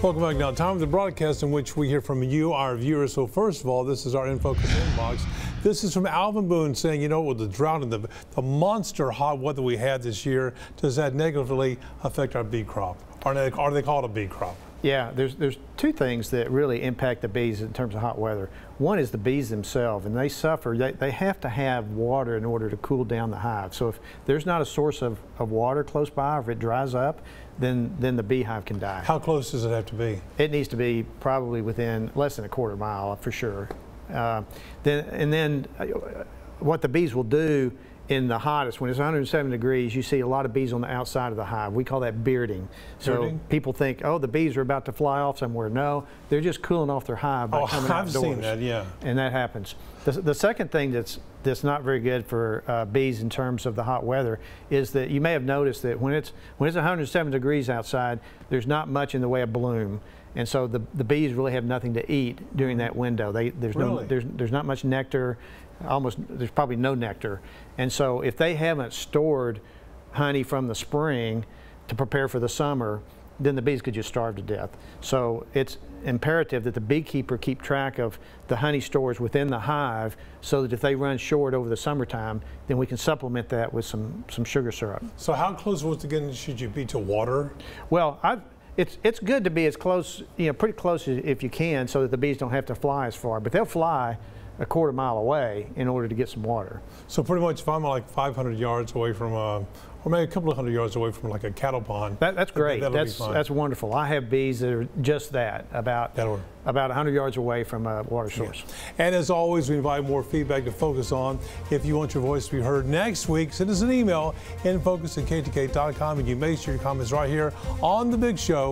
Welcome back now. Time of the broadcast in which we hear from you, our viewers. So first of all, this is our In Focus inbox. This is from Alvin Boone saying, you know, with the drought and the monster hot weather we had this year, does that negatively affect our bee crop? Are they called a bee crop? Yeah, there's two things that really impact the bees in terms of hot weather. One is the bees themselves, and they suffer. They have to have water in order to cool down the hive. So if there's not a source of water close by, or if it dries up, then the beehive can die. How close does it have to be? It needs to be probably within less than a quarter mile for sure. Then what the bees will do in the hottest, when it's 107 degrees, you see a lot of bees on the outside of the hive. We call that bearding. So people think, oh, the bees are about to fly off somewhere. No, they're just cooling off their hive by coming outdoors. I've seen that, yeah. And that happens. The second thing that's not very good for bees in terms of the hot weather is that you may have noticed that when it's 107 degrees outside, there's not much in the way of bloom. And so the bees really have nothing to eat during that window. There's not much nectar. There's probably no nectar. And so if they haven't stored honey from the spring to prepare for the summer, then the bees could just starve to death. So it's imperative that the beekeeper keep track of the honey stores within the hive, so that if they run short over the summertime, then we can supplement that with some sugar syrup. So how close, once again, should you be to water? Well, it's good to be as close, pretty close if you can, so that the bees don't have to fly as far. But they'll fly a quarter mile away in order to get some water. So pretty much if I'm like 500 yards away from, or maybe a couple of hundred yards away from like a cattle pond. That's great. That's wonderful. I have bees that are just that, about 100 yards away from a water source. Yeah. And as always, we invite more feedback to focus on. If you want your voice to be heard next week, send us an email, infocus@ktk.com, and you make sure your comments right here on The Big Show